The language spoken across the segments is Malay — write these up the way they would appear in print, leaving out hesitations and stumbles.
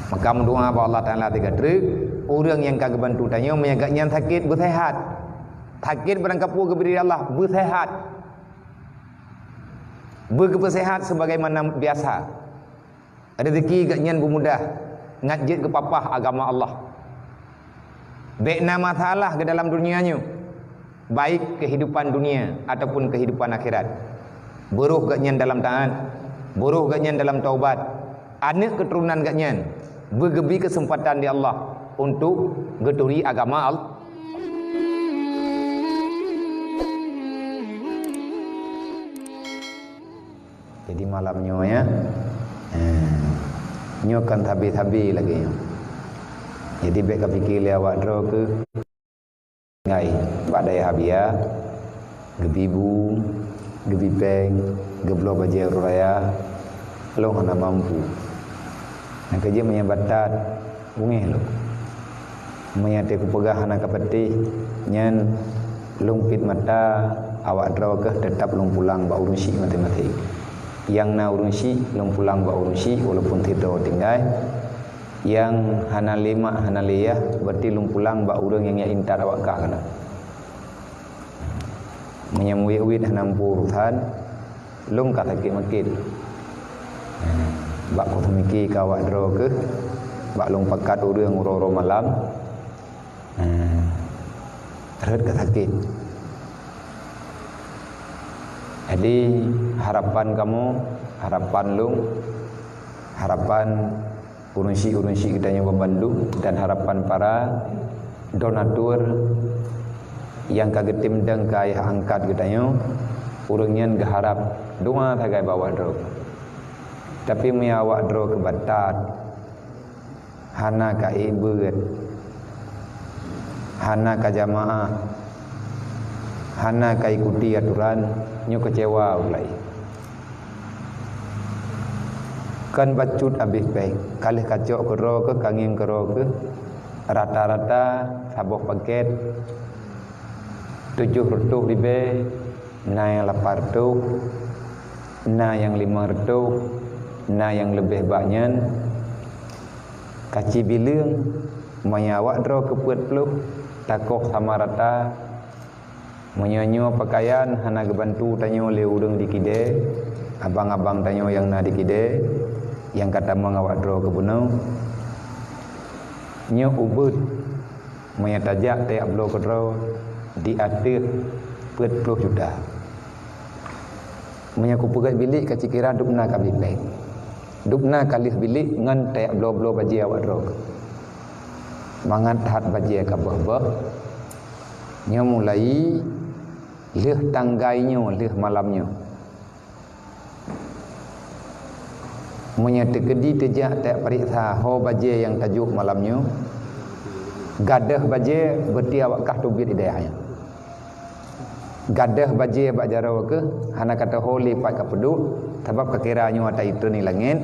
Maka mendoa ba Allah Taala tiga truk orang yang kagak bantu tanya menyagaknya sakit bersehat. Sakit berangkapu kepada Allah bersehat. Berkesehat sebagaimana biasa. Rezeki gaknya bermudah. Ngajit ke papah agama Allah. Baikna masalah ke dalam dunianya. Baik kehidupan dunia ataupun kehidupan akhirat. Buruh gaknya dalam taat. Buruh gaknya dalam taubat. Anak keturunan gaknya bergebi kesempatan di Allah untuk geturi agama Allah. Jadi malamnya ya, nyo kan tabi-tabi lagi. Jadi bek fikir awak dro ke ngai badai habia, gebibu, gebipeng, geblo baje raya, lo hana mampu. Nak kerja menyabatat bungeh lo. Menyate ku pegah hana kapeti nyen lumpit mata awak dro ke tetap lung pulang ba urusi matematik. Yang na urusi lung pulang ba urusi walaupun tido tinggal. Yang hana lima hana liyah berarti lung pulang ba urang yang ya intar awak ka kana. Menyamui uit hana urusan lung ka sakit makin. Bak ko temiki ka awak dro ke bak lung pakat urang uro-uro malam. Terus ka sakit. Jadi harapan kamu, harapan lung, harapan urunsi-urunsi kita yang membantu dan harapan para donatur yang kaget tim deng ka ayah angkat kita yang urungnya geharap doa tagai bawa dro. Tapi miawak dro ke batat, hana ka ibet, hana ka jamaah, hana ka ikuti aturan, nyo kecewa ulai. Kan bacut habis baik. Kalih kacok kero ke kanging kero ke rata-rata saboh paket 7 retuk ribe, na yang 8 retuk, na yang 5 retuk, na yang lebih banyak. Kaci bilang menyawak dro ke puat peluk takoh sama rata. Menyonyo pakaian hana gebantu tanyo le urang di kide, abang-abang tanyo yang na di kide, yang kata mengawak dro ke bunau. Nyo ubud menyajak te ablo ke dro di atir 40 juta. Menyaku pegat bilik kaci kira dupna ka bilik. Dupna kalih bilik ngan te ablo-ablo baji awak dro. Mangat hat baji ka bah-bah. Nyo mulai leh tanggainya, leh malamnya. Menyata kedi tejak tak periksa ho baje yang tajuk malamnya. Gadah baje berarti awak kah tubit idayahnya. Gadah baje bak jaraw ke hana kata ho lipat ka peduk sebab kekiranya ata itu ni langit.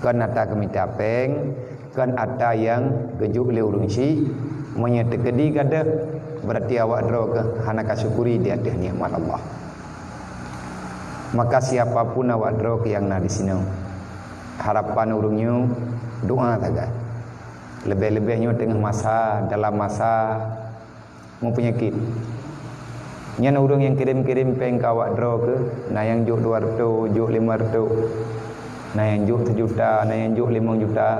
Kan ata kemita peng, kan ata yang gejuk le urungsi menyata kedi gadah berarti awak draw ke hana kasyukuri di atas nikmat Allah. Maka siapapun awak draw ke yang na di sini, harapan urungnya doa saja. Lebih-lebihnya tengah masa dalam masa mau penyakit. Nyan urung yang kirim-kirim peng ka awak draw ke, na yang juk 200, juk 500, na yang juk 1 juta, na yang juk 5 juta.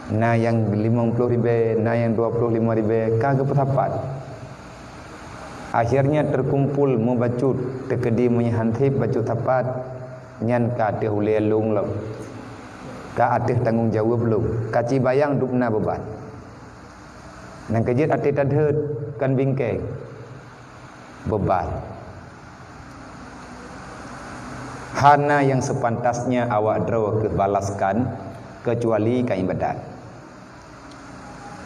Na yang 50 ribu, na yang 25 ribu, kagak petapat. Akhirnya terkumpul membacut, terkedi menyahantip bacut tapat, nyan ka atih uleh lung lo, ka atih tanggung jawab belum, kaci bayang dupna beban. Nang kejit atih tadhut kan bingkeng beban. Hana yang sepantasnya awak draw kebalaskan kecuali kain ibadat.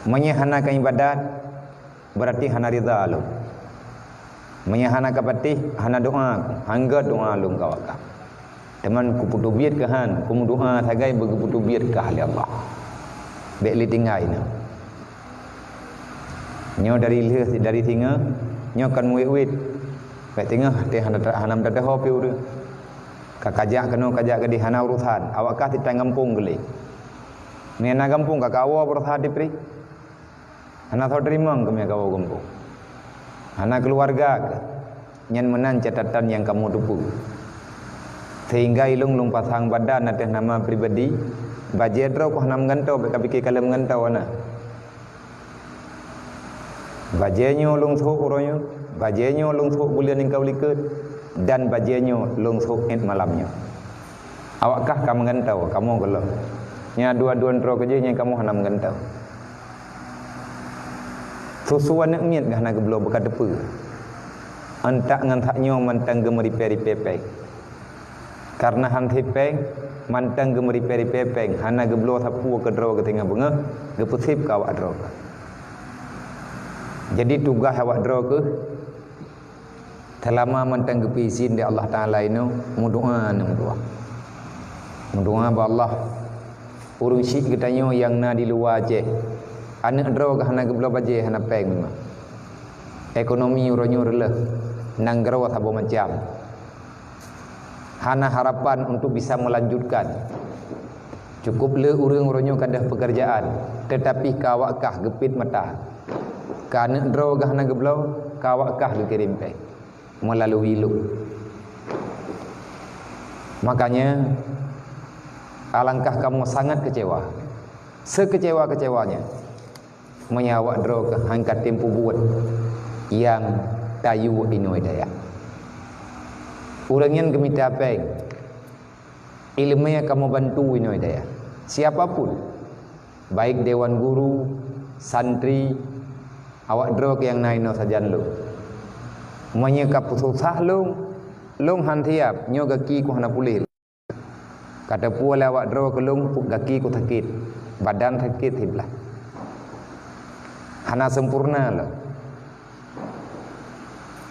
Menyahana kain ibadat berarti hana ridha lu. Menyahana kapati hana doa, hangga doa lu kawaka. Teman ku putu biat ke han, ku doa sagai bagi putu biat ke ahli Allah. Bek li tinggal ini. Nyo dari tinga, nyo kan muit-uit. Bek tinga teh hanam dadah hopi udah. Kakajak keno kajak ke di hana urusan, awak kah titang ngampung geli. Ni na kampung ka kawo berhati pri. Hana thau terima ke me kawo kampung. Hana keluarga ke. Nyan menan catatan yang kamu tupu. Sehingga ilung lung pasang badan atas nama pribadi. Bajedro ko hanam ngantau beka pikir kalam ngantau ana. Bajenyo lung thuk uronyo, bajenyo lung thuk bulan yang kau liket, dan bajenyo lung thuk et malamnya. Awakkah kamu ngantau, kamu kalau nya dua-dua tro kerja yang kamu hanam ngantau. Susuan nak miat gah nak geblo bekat depu. Antak ngantaknyo mantang gemeri peri pepeng. Karena hanti peng mantang gemeri peri pepeng, hana geblo sapu ke dro ke tengah bunga, gepusip ka awak dro. Jadi tugas awak dro ke selama mantang gepi izin di Allah Taala ini mudoa mudoa. Mudoa ba Allah urung syik ketanyo yang na di luar je. Anak dro ke hana geblo baje hana peng memang. Ekonomi uronyo releh nang gero sabo macam. Hana harapan untuk bisa melanjutkan. Cukup le urang uronyo kadah pekerjaan, tetapi kawakkah gepit mata. Kana dro gah na geblo, kawakkah dikirim peng melalui lu. Makanya alangkah kamu sangat kecewa. Sekecewa-kecewanya menyawak dro ke angkat tempu buat yang tayu inoi daya. Urang yang gemita peng ilmunya kamu bantu inoi daya. Siapapun, baik dewan guru, santri, awak drog yang naino sajan lu. Menyekap susah long hantiap nyo gaki ku hana pulih. Kata puala awak drog long gaki ku sakit, badan sakit hiblah. Hana sempurna lo.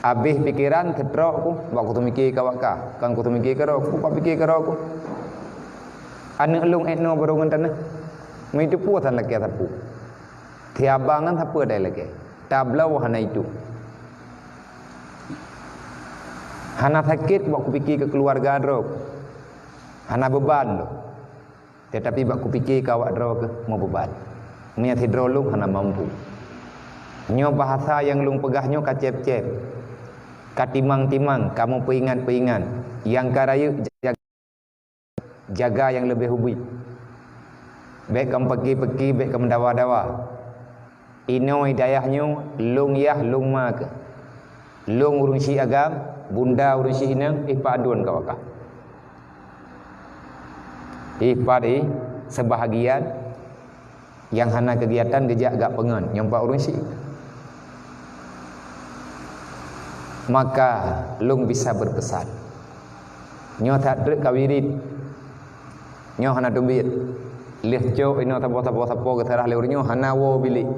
Habis pikiran ketrok ku, waktu tu mikir kawakah, kan ku tu mikir kerok, ku pak pikir kerok ku. Anak long etno berungan tanah. Mai tu puatan laki sapu. Tiabangan sapu ada lagi. Tablau hana itu. Hana sakit waktu pikir ke keluarga drok. Hana beban lo. Tetapi waktu pikir kawak drok ke mau beban. Nya tidrolung hana mampu. Nyo bahasa yang lung pegahnya kacep-cep. Katimang-timang kamu peingat-peingat. Yang karaya jaga yang lebih hubi. Baik kamu pergi-pergi, baik kamu dawa-dawa. Ino hidayahnya lung yah lung ma ke. Lung urung si agam, bunda urung si inang, paduan kawakah. Padi sebahagian yang hana kegiatan gejak gak pengen nyompak urung si. Maka lung bisa berpesan. Nyo tak drek kawirit. Nyo hana tumbit. Lih cok ino tapo ke terah leur nyo hana wo bilik.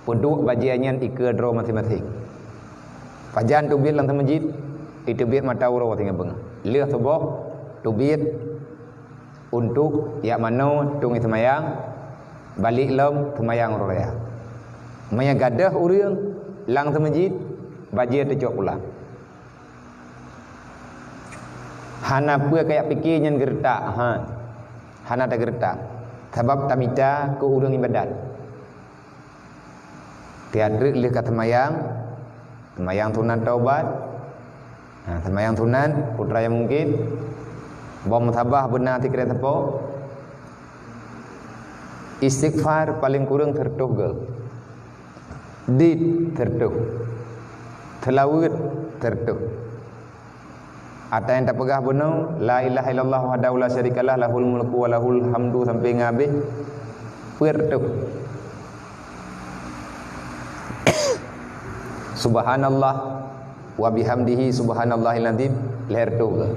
Penduk bajiannya ike dro masing-masing. Pajan tumbit lang masjid, itu biat mata uro tinggal beng. Lih toboh tumbit untuk yak mano tung semayang balik lom semayang raya. Maya gadah urang lang masjid bajia tecok ulang. Hana pue kayak pikir nyen gertak, hana tak gertak. Sebab tamita ke urang ibadat. Tiada lih kat semayang tunan taubat. Semayang tunan putra yang mungkin bom tabah benar tikret apa? Istighfar paling kurang tertuh gel. Dit tertuh. Telawud tertuh. Ada yang tak pegah benar, la ilaha illallah wahdahu la syarikalah lahul mulku wa lahul hamdu sampai ngabih. Tertuh. Subhanallah wa bihamdihi subhanallahil azim leher tuh.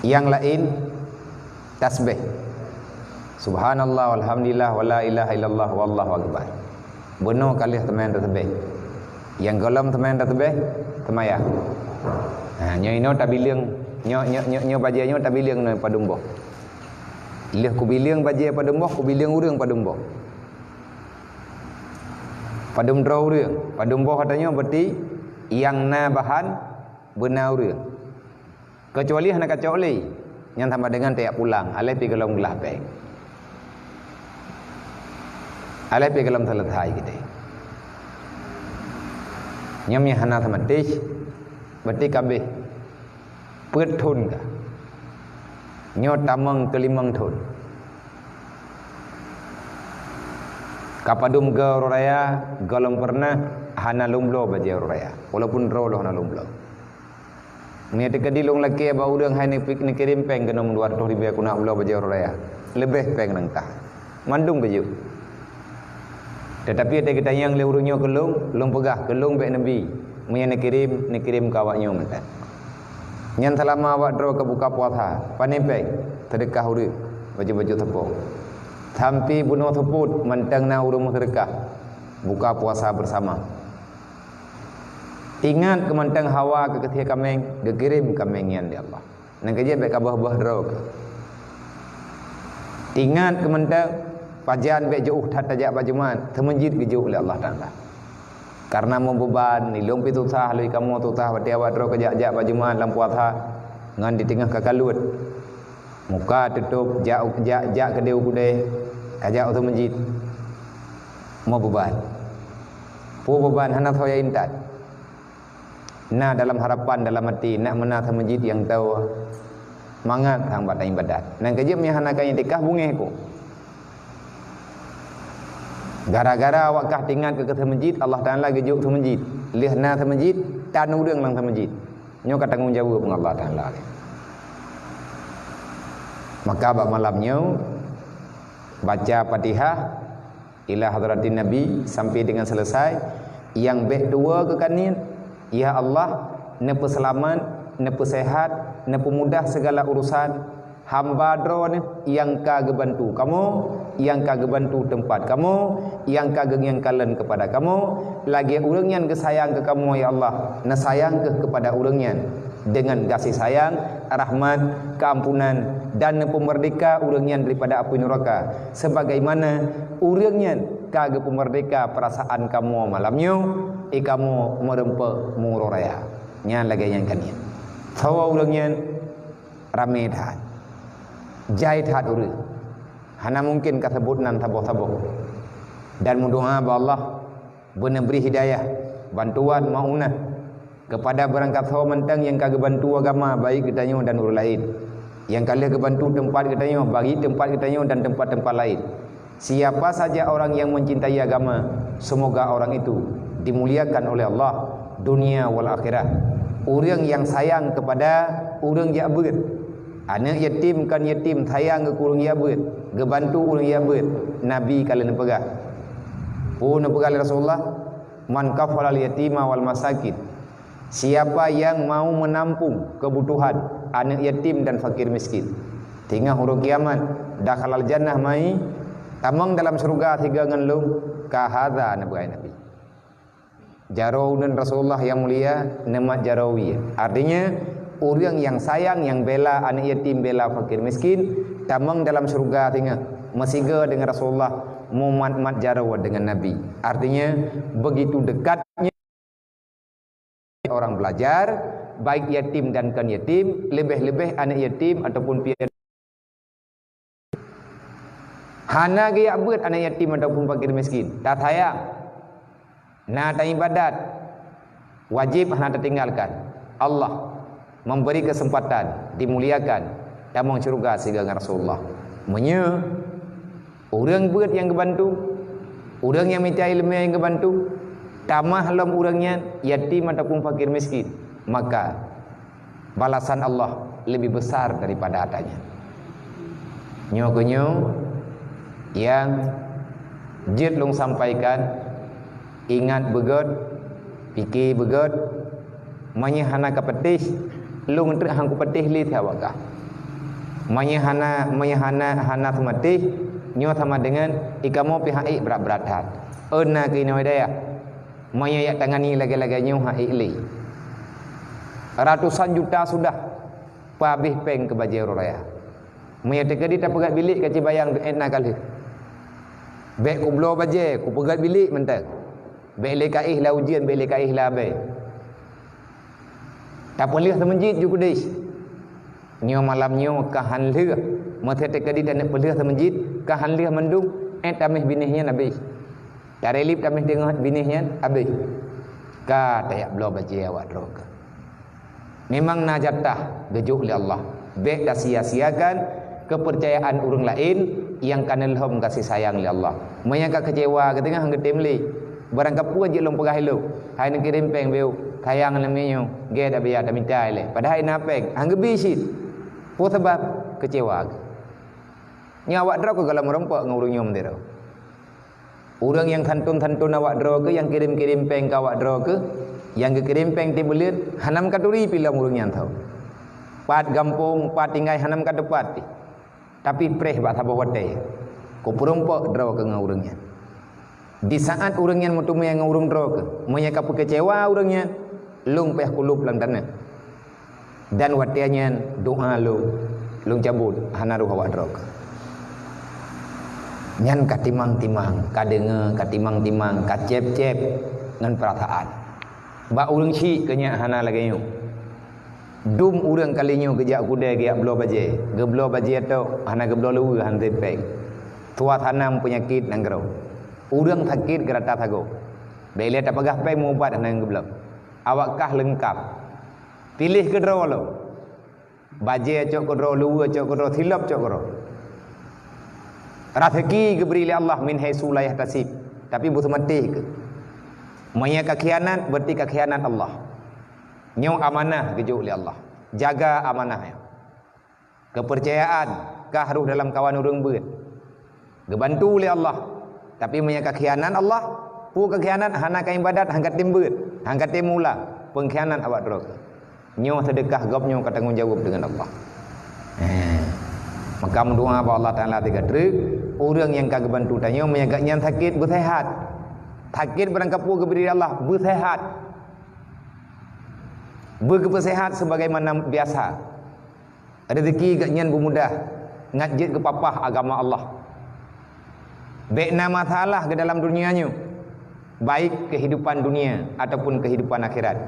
Yang lain tasbih. Subhanallah walhamdulillah wala ilaha illallah wallahu akbar. Benar kali teman tasbih. Yang golom teman tasbih semayang. Nyo ino tabiling nyo bajianyo tabiling na padumbo. Ilih ku biliang bajia padumbo, ku biliang urang padumbo. Padum draw urang, padumbo katanya berarti yang na bahan benar urang. Kecuali hana kacau oleh yang sama dengan tiap pulang alai pi gelom gelah peng alai pi gelom selesai kita nyamnya hana sama tish berarti kabeh put thun ka nyo tamang kelimang thun kapadum ga raya galom pernah hana lumblo baje raya walaupun rolo hana lumblo ni tek dilung laki ba urang hai ni pik ni kirim peng genom luar tori be kuna ulo baje raya lebih peng nang ta mandung baju tetapi ada kita yang le urunyo kelung lung pegah kelung be nabi mun ni kirim kawaknyo mentan nyan selama awak dro ke buka puasa panempeng sedekah uri baju-baju tepung sampai bunuh teput mentang na urung sedekah buka puasa bersama ingat kemantang hawa ke ketia kameng gekirim kameng yan di Allah nang kaje baik abah-abah dro ingat kemantang pajan baik jauh tat tajak bajuman temenjid gejauh oleh Allah Taala karena membeban ni lom pitu sah lui kamu tu tah wati awak dro kejak-jak bajuman dalam puasa ngan di tengah kakalut muka tutup jak kedeu kude kajak tu menjid mau beban pu beban hana thoya intat na dalam harapan dalam hati nak mena sama masjid yang tahu mangat hang badan ibadat nang kejep nya hana kain tikah bungeh ko gara-gara awak kah tingat ke masjid Allah Taala gejuk ke masjid lih na ke masjid tan urang lang ke masjid nyo ka tanggung jawab dengan Allah Taala maka bab malamnya baca Fatihah ila hadratin Nabi sampai dengan selesai yang baik dua ke kanin ya Allah nepu selamat nepu sehat nepu mudah segala urusan hamba drone yang kagak bantu kamu yang kagak bantu tempat kamu yang kagak yang kalen kepada kamu lagi urang yang kesayang ke kamu ya Allah na sayang kepada urangnya dengan kasih sayang rahmat keampunan dan pemerdeka urangnya daripada api neraka sebagaimana urangnya kagak pemerdeka perasaan kamu malamnya kamu merempe muroraya nya lagi yang kanian sawa urangnya rame dah jahit hat urang hana mungkin kasebut nan taboh-taboh dan mendoa ba Allah benar beri hidayah bantuan maunah kepada berangkat sawa mentang yang kagak bantu agama baik kitanya dan urang lain yang kalian kebantu tempat kitanya bagi tempat kitanya dan tempat-tempat lain siapa saja orang yang mencintai agama semoga orang itu dimuliakan oleh Allah dunia wal akhirah orang yang sayang kepada orang yang beut anak yatim kan yatim sayang ke orang yang beut gebantu orang yang beut nabi kalian pegah pun pegah Rasulullah man kafalal yatima wal masakin siapa yang mau menampung kebutuhan anak yatim dan fakir miskin tinggal huruf kiamat dakhalal jannah mai tamang dalam surga tiga ngenlung kahadha nabi Jaraw dan Rasulullah yang mulia nama Jarawi artinya orang yang sayang yang bela anak yatim bela fakir miskin tamang dalam surga tinggal mesiga dengan Rasulullah mumat Jaraw dengan Nabi artinya begitu dekatnya orang belajar baik yatim dan kan yatim lebih-lebih anak yatim ataupun pian hana ge abet anak yatim ataupun fakir miskin tak sayang na ta ibadat wajib hana tertinggalkan Allah memberi kesempatan dimuliakan damang surga siga Rasulullah menye orang beut yang kebantu orang yang minta ilmu yang kebantu tamah lam urangnya yatim ataupun fakir miskin maka balasan Allah lebih besar daripada adanya nyokonyo yang jid long sampaikan ingat begot fikir begot menyehana kapetih lung trek hang kupetih li thawaka menyehana hana thumatih nyo sama dengan ikamo pihak berat-beratan euna kini daya meyak tangani lagi-lagi nyo ha li ratusan juta sudah pabih peng ke bajero raya meyak tegadi tak pegat bilik kaci bayang enak kali baik ku blow baje ku pegat bilik mentang baik lekaih la ujian baik lekaih la baik tak boleh semenjit juga dis nyo malam nyo kahan leh mathe te kadi dan pelih te masjid kahan leh mendung tamih binihnya nabi tarelip tamih dengar binihnya habis ka tayak belo baje awak droga memang najatah gejuk li Allah baik dah sia-siakan kepercayaan orang lain yang kanelhom kasih sayang li Allah menyangka kecewa ketengah hang getemli barang kapu aje long pegah lu hai nak kirim peng beu kayang namanya ge dah biar dah minta le padahal napek hang gebisit po sebab kecewa nyawa dro ko kalau merompak ngurung nyom dero orang yang tantun awak dro ke yang kirim peng ka awak dro ke yang kirim peng ti belit hanam katuri pilang urang yang tahu pat gampung pat tinggai hanam ka depat tapi preh ba thabo wate ko perompak dro ke ngurangnya di saat urangnya mutume yang ngurung dro ke monya ka kecewa urangnya lung peh kulub lang tanah dan watianya doa lung cabut hanaru awak dro ke nyan katimang-timang kadenge katimang-timang kacep-cep ngan perataan ba urang ci kenya hana lagi nyu dum urang kalinyo gejak kude giak belo baje geblo baje to hana geblo lu han tepeng tua tanam penyakit nanggro urang sakit gerata thago bele ta pagah pe mubat nang geblo awak kah lengkap pilih kedro lo baje cok kedro lu cok kedro thilap cok kedro rezeki diberi oleh Allah min haitsu la yahtasib tapi butuh mati ke maya kekhianat berarti kekhianat Allah nyo amanah gejuk oleh Allah jaga amanah kepercayaan kahruh dalam kawan urang beut gebantu oleh Allah tapi maya kekhianat Allah pu kekhianat hana ka ibadat hangkat timbeut hangkat timula pengkhianat awak terus nyo sedekah gop nyo ka tanggungjawab dengan Allah maka mendoa apa Allah Ta'ala tiga trik orang yang kagak bantu tanya menyagaknya sakit bersehat sakit berangkapu keberi Allah bersehat berkesehat sebagaimana biasa rezeki gaknya bermudah ngajit ke papah agama Allah baik nama masalah ke dalam dunianya baik kehidupan dunia ataupun kehidupan akhirat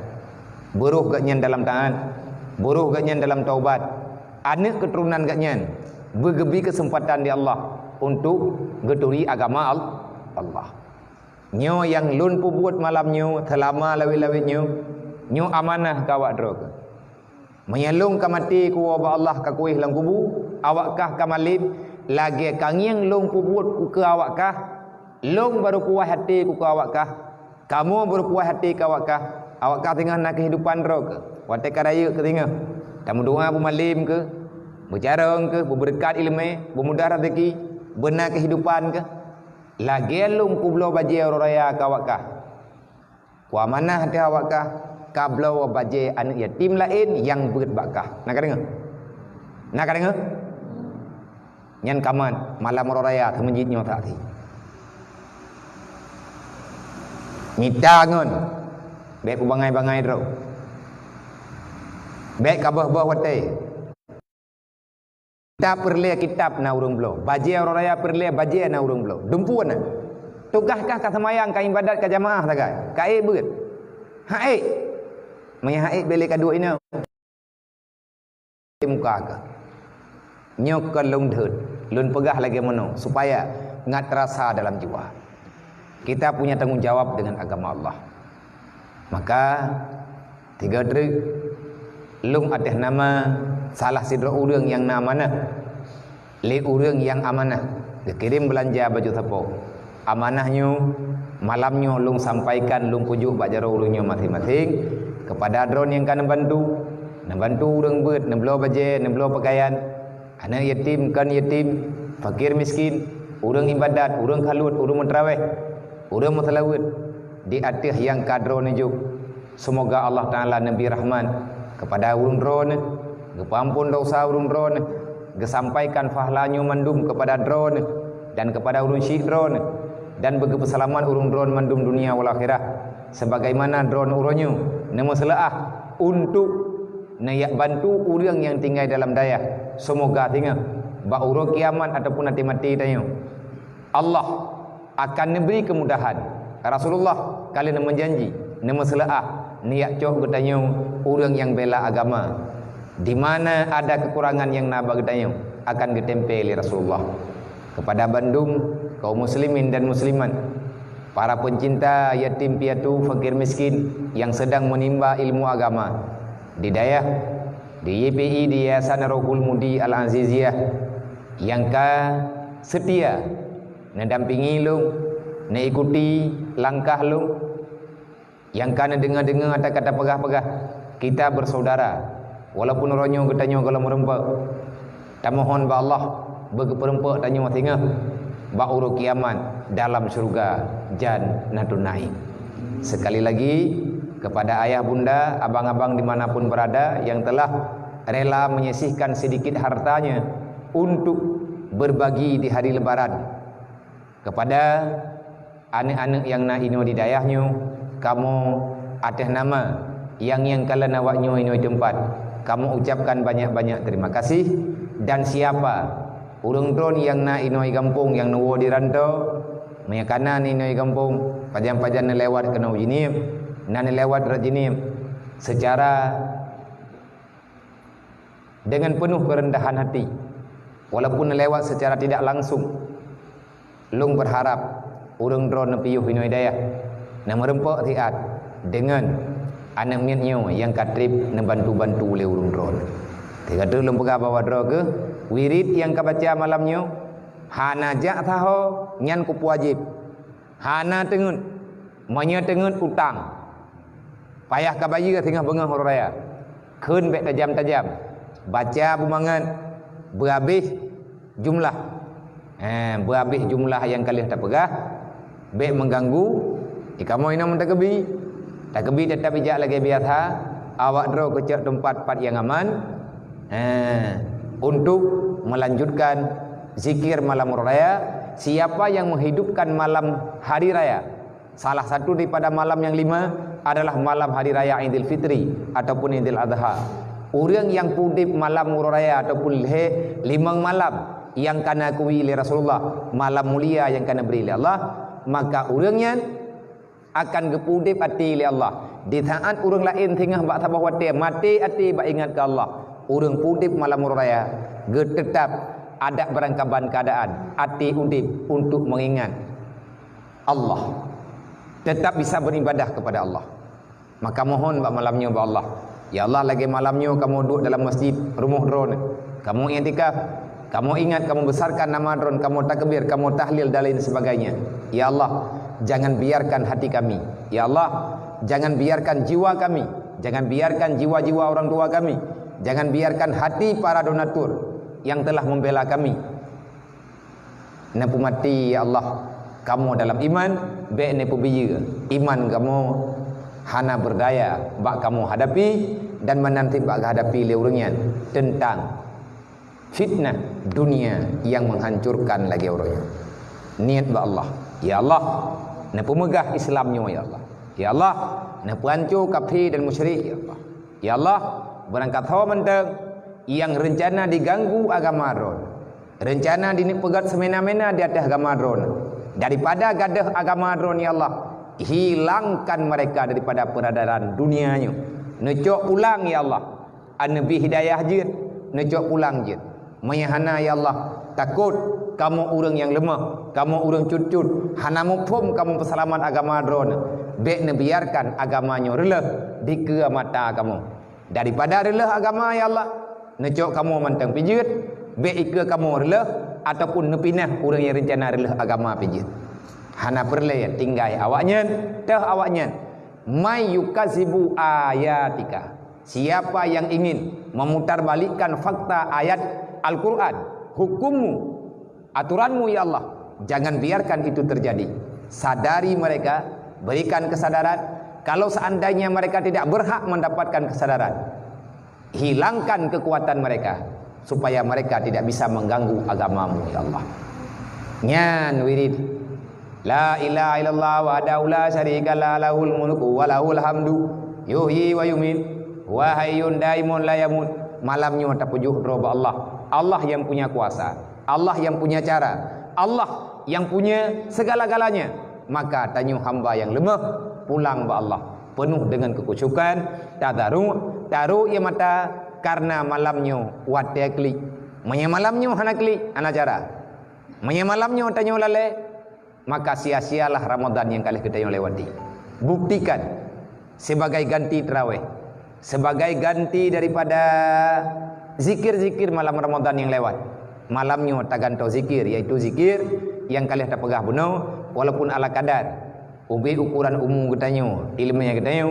buruh gaknya dalam taat buruh gaknya dalam taubat anak keturunan gaknya bergebi kesempatan di Allah untuk geturi agama Allah. Nyo yang lun pubut malam nyo, selama lawit-lawit nyo amanah ka awak drog. Menyelung ka mati ku Allah ka kuih lang kubu, awak kah ka malib lagi kangiang long pubut ku ke awak kah, long baru puas hati ku ke awak kah, kamu baru puas hati ke awak kah tengah nak kehidupan drog. Wate karaya ke tengah. Kamu doa bu malim ke berjarang ke, berberkat ilmu, bermudah rezeki, benar kehidupan ke. Lagi lung kublo baje raya ka awak kah. Ku amanah hati awak kah, kablo baje anak yatim lain yang beut bakah. Nak dengar? Nak dengar? Nyan kaman malam raya ke masjid nyo tak ti. Minta ngon. Baik bangai-bangai ro. Baik kabah-bah wate. Kita perle kitab na urung blo. Baje raya perle baje na urung blo. Dumpuan na. Tugaskah ka semayang ka ibadat ka jamaah tagai? Ka beut. Hae. Maya hae bele kadua ina. Muka ka. Nyok ka lung deut. Lun pegah lagi mano supaya ngat rasa dalam jiwa. Kita punya tanggungjawab dengan agama Allah. Maka tiga trik lung atas nama salah sidra urang yang amanah le urang yang amanah dikirim belanja baju tepo amanahnya malamnya lung sampaikan lung pujuk bajaro urangnya masing-masing kepada drone yang kan bantu urang beut neblo baje neblo pakaian anak yatim kan yatim fakir miskin urang ibadat urang kalut urang mentraweh urang mutalawid di atas yang kadro nijuk semoga Allah Ta'ala Nabi Rahman kepada urang drone gepampun dosa urung drone gesampaikan fahlanya mandum kepada drone dan kepada urung syih drone dan bagi pesalaman urung drone mandum dunia wal akhirah sebagaimana drone uronyo nama selaah untuk nayak bantu urang yang tinggal dalam daya semoga tinggal ba urang kiamat ataupun nanti mati tanya Allah akan memberi kemudahan Rasulullah kalian menjanji nama selaah niat coh bertanya urang yang bela agama Di mana ada kekurangan yang nabagdayo akan ditempeli Rasulullah kepada Bandung kaum muslimin dan muslimat, para pencinta yatim piatu, fakir miskin yang sedang menimba ilmu agama di daerah di YPI di Yayasan Rohul Mudi Al-Aziziyah yang setia mendampingi lu, ikuti langkah lu, yang kana dengar-dengar kata-kata pegah-pegah kita bersaudara walaupun ronyo ketanyo kalau merempak tak mohon ba Allah berperempak tanyo tengah ba uru kiamat dalam surga Jannatul Naim. Sekali lagi kepada ayah bunda, abang-abang dimanapun berada yang telah rela menyisihkan sedikit hartanya untuk berbagi di hari lebaran kepada anak-anak yang nak ino di dayahnya, kamu atas nama yang kala nawaknya ino tempat, kamu ucapkan banyak-banyak terima kasih. Dan siapa urang drone yang nak ino kampung yang nuwo di rantau menyakanan ino kampung pajan-pajan lewat kena ujinim nan lewat rajinim secara dengan penuh kerendahan hati, walaupun lewat secara tidak langsung, lung berharap urang drone piyuh ino hidayah na merempak tiat dengan anak miatnya yang katrip na bantu-bantu oleh urang drone. Tiga tu lung pegah bawa draw ke wirid yang kabaca malamnya hana jak taho nyan ku wajib hana tengun manya tengun utang payah kabayi ke tengah bengah raya keun bek tajam-tajam baca bumangan berhabis jumlah berhabis jumlah yang kalian tak pegah bek mengganggu kamu ina mentakabi takabi tetap bijak lagi biasa awak draw ke tempat yang aman untuk melanjutkan zikir malam raya. Siapa yang menghidupkan malam hari raya, salah satu daripada malam yang 5 adalah malam hari raya Idul Fitri ataupun Idul Adha. Orang yang pudip malam raya ataupun 5 malam yang kana kuwi oleh Rasulullah, malam mulia yang kana beri oleh Allah, maka orangnya akan gepudip hati oleh Allah. Di saat orang lain tengah bak tabah watir mati hati bak ingat ke Allah, urang pudip malam raya tetap ada berangkaban keadaan hati udip untuk mengingat Allah, tetap bisa beribadah kepada Allah. Maka mohon bak malamnya ba Allah, ya Allah lagi malamnya kamu duduk dalam masjid rumah drone, kamu i'tikaf, kamu ingat, kamu besarkan nama drone, kamu takbir, kamu tahlil dan lain sebagainya. Ya Allah, jangan biarkan hati kami, ya Allah jangan biarkan jiwa kami, jangan biarkan jiwa-jiwa orang tua kami, jangan biarkan hati para donatur yang telah membela kami napu mati, ya Allah kamu dalam iman be napu biya iman kamu hana berdaya bak kamu hadapi dan menanti bak hadapi le urangnya tentang fitnah dunia yang menghancurkan lagi orangnya. Niat ba Allah, ya Allah napu megah Islamnya, ya Allah, ya Allah napu hancur kafir dan musyrik, ya Allah, ya Allah berangkat hawa menteng yang rencana diganggu agama ron, rencana dipegat semena-mena di atas agama ron, daripada gadah agama ron, ya Allah hilangkan mereka daripada peredaran dunianya. Necok pulang, ya Allah anabi hidayah jid, necok pulang jid mayahana, ya Allah takut kamu orang yang lemah, kamu orang cut-cut, hana mufhum kamu peselamat agama ron, bek biarkan agamanya relah di ke mata kamu. Daripada relah agama, ya Allah necok kamu mantang pijit, be ike kamu relah ataupun nepinah orang yang rencana relah agama pijit. Hana perle tinggai awaknya, teh awaknya may yukazibu ayatika. Siapa yang ingin memutarbalikkan fakta ayat Al-Quran, hukummu, aturanmu, ya Allah, jangan biarkan itu terjadi. Sadari mereka, berikan kesadaran. Kalau seandainya mereka tidak berhak mendapatkan kesadaran, hilangkan kekuatan mereka supaya mereka tidak bisa mengganggu agamamu, ya Allah. Nyan wirid la ilaha illallah wahdahu la syarikalah lahul mulku wa lahul hamdu yuhyi wa yumiit wa hayyun daimun la yamut. Malamnya tapujuh roba Allah, Allah yang punya kuasa, Allah yang punya cara, Allah yang punya segala-galanya. Maka tanyu hamba yang lemah pulang ba Allah penuh dengan kekusyukan, taru ia mata karena malamnya wate klik. Manya malamnya hana klik ana cara. Manya malamnya tanyo lale, maka sia-sialah Ramadan yang kali kita yang lewati. Buktikan sebagai ganti tarawih, sebagai ganti daripada zikir-zikir malam Ramadan yang lewat. Malamnya tak ganto zikir, yaitu zikir yang kalian tak pegah benar, walaupun ala kadar. Ubi ukuran umum ketanyo, ilmunya ketanyo,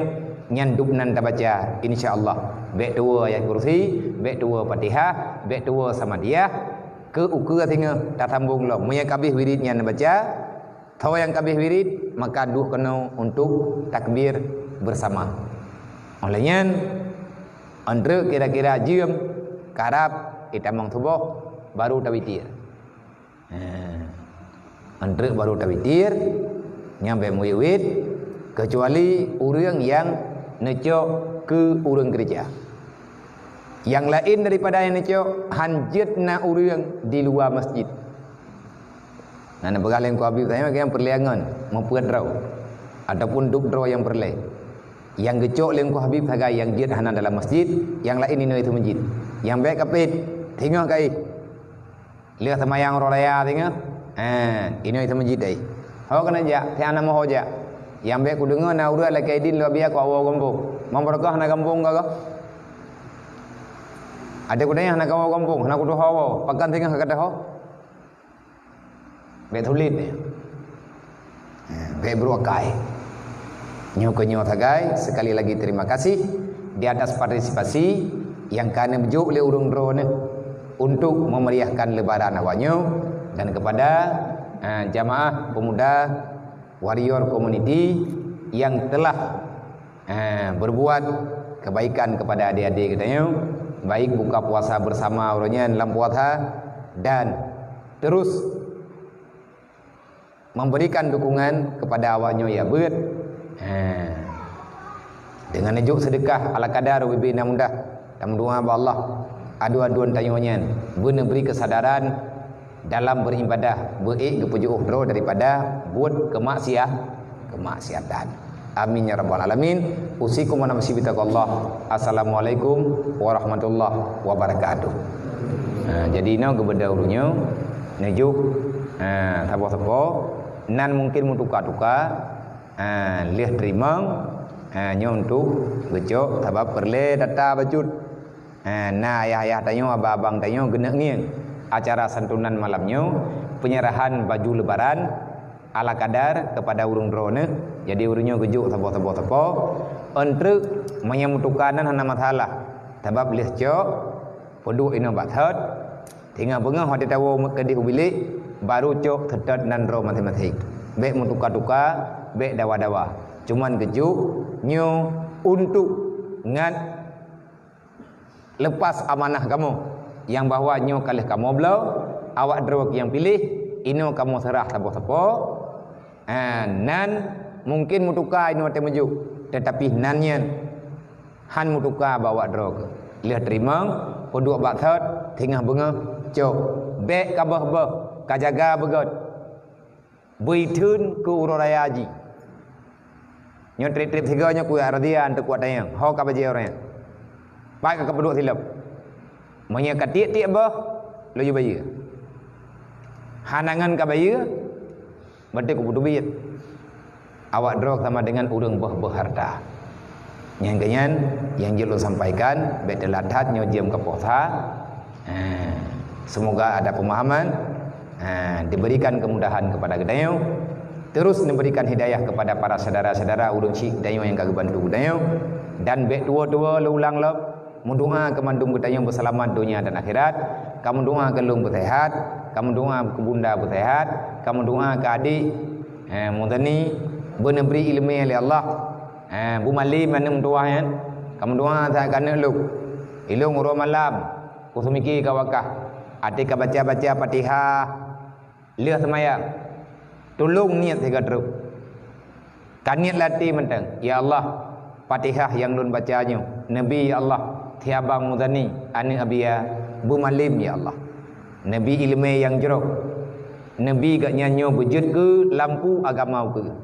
nyanduk nan tak baca, insya-Allah. Baik dua ayat kursi, baik dua Fatihah, baik dua sama dia, ke ukur tengah tak sambung lo. Munya kabih wiridnya nak baca, tahu yang kabih wirid, maka duk kena untuk takbir bersama. Olehnya, andre kira-kira jam karab itamang tubuh baru tawitir. Andre baru tawitir. Nyampe muiwid kecuali orang yang necok ke orang kerja. Yang lain daripada yang necok hanjitna orang di luar masjid. Nah, begal yang ku habis tanya yang perliangan membuat draw ataupun duk draw yang perle. Yang gecok yang ku habis sagai yang jid hanan dalam masjid, yang lain ini itu masjid. Yang baik kapit tengok kai. Lihat semayang raya tengok. Ini itu masjid dai. Hau kena jak, tiada mau jak. Yang baik ku dengar na urut laki idin lebih aku awal kampung. Memberkah na kampung kau? Ada kudanya nak awal kampung, nak kudu hawa. Pakan tengah kata hawa. Baik tulit ni. Baik beruakai. Nyo thagai. Sekali lagi terima kasih di atas partisipasi yang kena berjuk oleh urung drone untuk memeriahkan lebaran awaknya dan kepada jamaah pemuda warrior community yang telah berbuat kebaikan kepada adik-adik katanya, baik buka puasa bersama orangnya dalam puasa dan terus memberikan dukungan kepada awaknya ya ber dengan nejuk sedekah ala kadar wibina mudah dan doa Allah adu-aduan tanyonyan benar beri kesadaran dalam beribadah, berik kepujuk uhdro daripada buat kemaksiatan. Amin ya rabbal alamin. Usikum wa nafsi bitaqallah. Assalamualaikum warahmatullahi wabarakatuh. Jadi no kepada urunya nejuk sapa-sapa nan mungkin mutuka-tuka lihat terima nyo untuk becok sebab perle data bajut. Nah ayah-ayah tanyo abang-abang tanyo genak ngiang acara santunan malamnya, penyerahan baju lebaran ala kadar kepada urung drone. Jadi urungnya gejuk sapa-sapa untuk menyemutukanan hana masalah sebab lih cok peduk ino bathat tinggal bengah hati tahu kedih bilik baru cok tetet nan ro matematik baik mutuka-tuka baik dawa-dawa cuman gejuk nyo untuk ngat lepas amanah kamu yang bahawa nyo kalih kamu belau awak drok yang pilih ino kamu serah sapa-sapa nan mungkin mutuka ino temuju tetapi nannya han mutuka bawa drok lihat terima peduk batat tengah bengah cok bek kabah kajaga begot buitun ku uraya haji nyo trip-trip tiganya ku ardian tu kuat tayang ho ka baje orangnya baik ke peduk silap menyekat tiap-tiap bah lo je bayar hanangan ka bayar berarti ku butuh bayar awak drok sama dengan urang berharta yang kenyan yang jelo sampaikan betul ladat nyo jam ke puasa semoga ada pemahaman diberikan kemudahan kepada gedayo terus diberikan hidayah kepada para saudara-saudara urang syik gedayo yang kagak bantu gedayo dan bek dua-dua lo ulang lo mendoa kemandung kita yang berselamat dunia dan akhirat. Kamu doa ke lung bersehat, kamu doa ke bunda bersehat, kamu doa ke adik mudani beri ilmu oleh Allah. Bu mali mana doa kan? Kamu doa tak kena lu. Ilung uro malam. Kusumiki kawakah. Adik ka baca-baca Fatihah. Lihat semayang. Tolong niat tiga terus. Kan niat latih mentang. Ya Allah, Fatihah yang lun bacanya. Nabi ya Allah tiabang mudani ani abiya bu malim ya Allah nabi ilmu yang jerok nabi gak nyanyo bujud ke lampu agama ke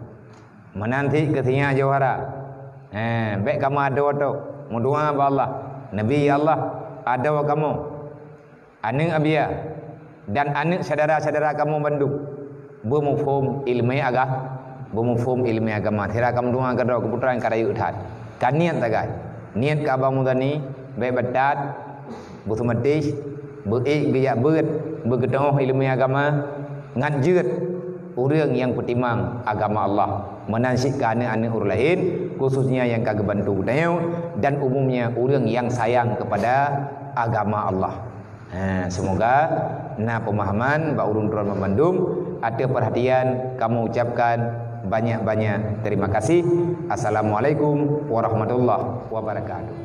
menanti ke tinya jawara baik kamu ada waktu mau doa ba Allah Nabi ya Allah, ada wa kamu, anak abia dan anak saudara-saudara kamu Bandung, bermufhum ilmu agama. Thera kamu dua kadau keputusan karayu uthat. Kan niat tagai, niat ke abang mudani, baik badat, bersumatis, berik biak berat, bergedoh ilmu agama, ngajut orang yang pertimang agama Allah, menasihkan anak-anak orang lain, khususnya yang kagak bantu dan umumnya orang yang sayang kepada agama Allah. Semoga pemahaman Pak Urun Tuan Bandung ada perhatian kamu ucapkan banyak-banyak terima kasih. Assalamualaikum warahmatullahi wabarakatuh.